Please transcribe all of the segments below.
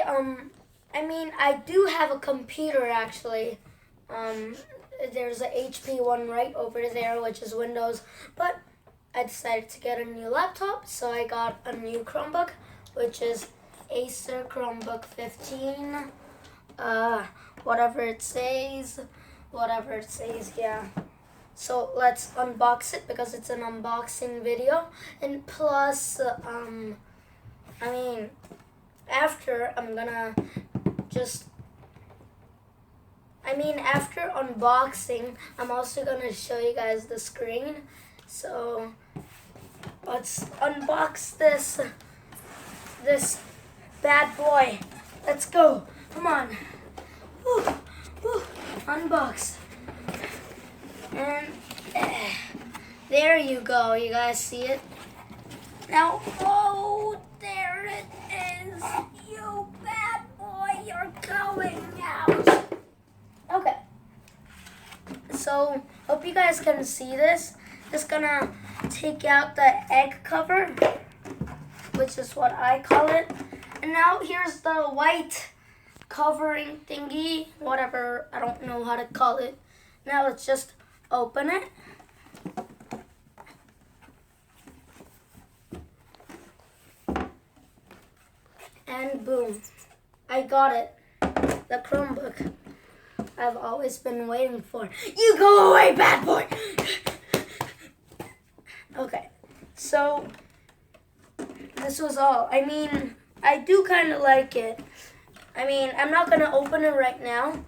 I mean, I do have a computer actually. There's a HP one right over there, which is Windows, but I decided to get a new laptop, so I got a new Chromebook, which is Acer Chromebook 15. Whatever it says, yeah. So let's unbox it because it's an unboxing video, and plus, I mean, after after unboxing, I'm also gonna show you guys the screen. So let's unbox this bad boy. Let's go. Come on. Woo, woo. Unbox. And there you go. You guys see it? Now, oh, there it is. You bad boy, you're going out. Okay. So, hope you guys can see this. Just gonna take out the egg cover, which is what I call it. And now here's the white covering thingy, whatever, I don't know how to call it. Now let's just open it. And boom, I got it. The Chromebook I've always been waiting for. You go away, bad boy! Okay, so this was all. I mean, I do kind of like it. I mean, I'm not going to open it right now.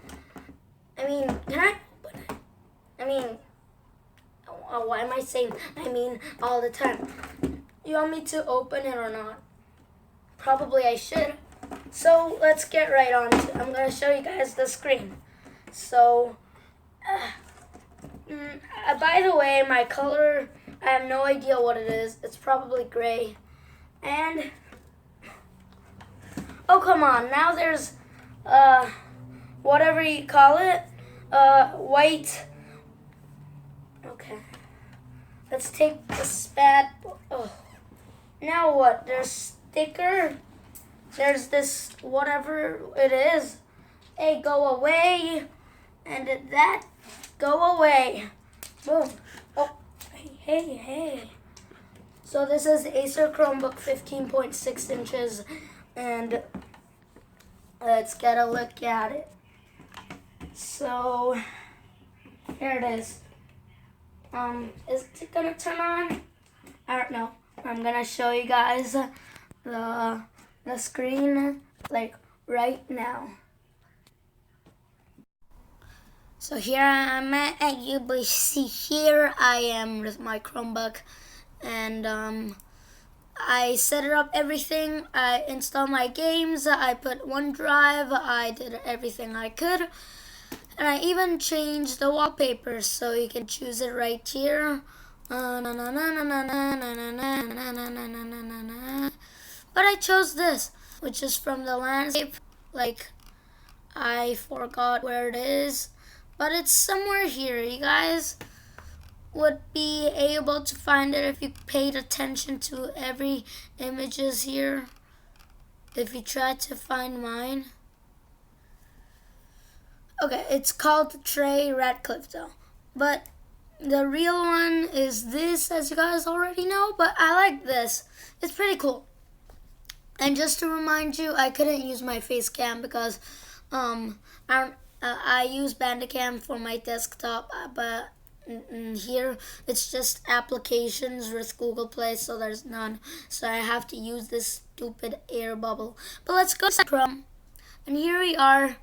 I mean, can I open it? I mean, why am I saying I mean all the time? You want me to open it or not? Probably I should. So let's get right on to it. I'm going to show you guys the screen. So, by the way, my color, I have no idea what it is. It's probably gray. And, oh, come on. Now there's, whatever you call it, white. Okay. Let's take the spat. Oh. Now what? There's sticker. There's this, whatever it is. Hey, go away. And that, go away. Boom. Oh, hey. So this is Acer Chromebook 15.6 inches. And let's get a look at it. So, here it is. Is it gonna turn on? I don't know. I'm gonna show you guys the screen like right now. So here I am at you see here I am with my Chromebook, and I set it up everything. I installed my games, I put OneDrive, I did everything I could, and I even changed the wallpaper so you can choose it right here. But I chose this, which is from the landscape. Like, I forgot where it is, but it's somewhere here. You guys would be able to find it if you paid attention to every images here. If you tried to find mine. Okay, it's called Trey Ratcliffe though. But the real one is this, as you guys already know, but I like this. It's pretty cool. And just to remind you, I couldn't use my face cam because I use Bandicam for my desktop, but here it's just applications with Google Play, so there's none. So I have to use this stupid air bubble. But let's go to Chrome. And here we are.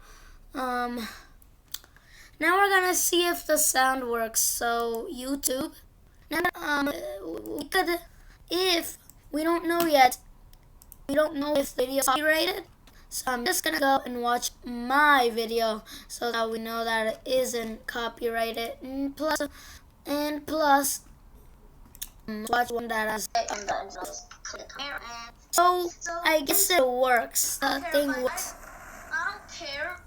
Now we're gonna see if the sound works. So YouTube. Now we could, if we don't know yet, we don't know if the video is copyrighted. So I'm just gonna go and watch my video so that we know that it isn't copyrighted. And plus, watch one that has. So I guess it works. The thing works. I don't care.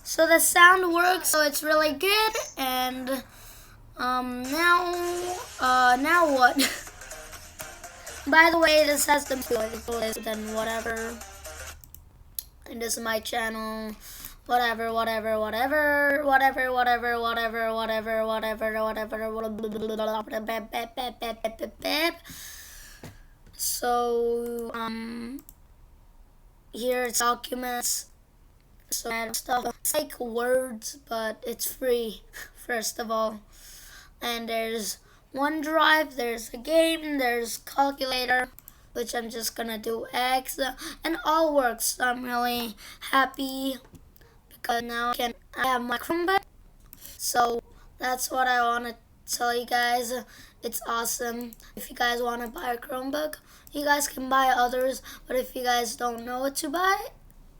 So the sound works, so it's really good. And now what? By the way, this has the voice and whatever. and this is my channel. Whatever. So here's documents. So stuff. It's like words, but it's free. First of all, and there's OneDrive. There's a game. There's calculator, which I'm just gonna do X, and all works. So I'm really happy because now I have my Chromebook. So that's what I want to tell you guys. It's awesome. If you guys want to buy a Chromebook, you guys can buy others. But if you guys don't know what to buy,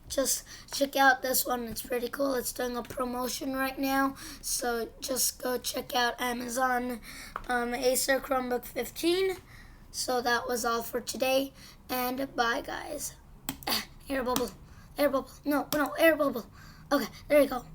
just check out this one. It's pretty cool. It's doing a promotion right now. So just go check out Amazon Acer Chromebook 15. So that was all for today. And bye, guys. Air bubble. Air bubble. No, air bubble. Okay, there you go.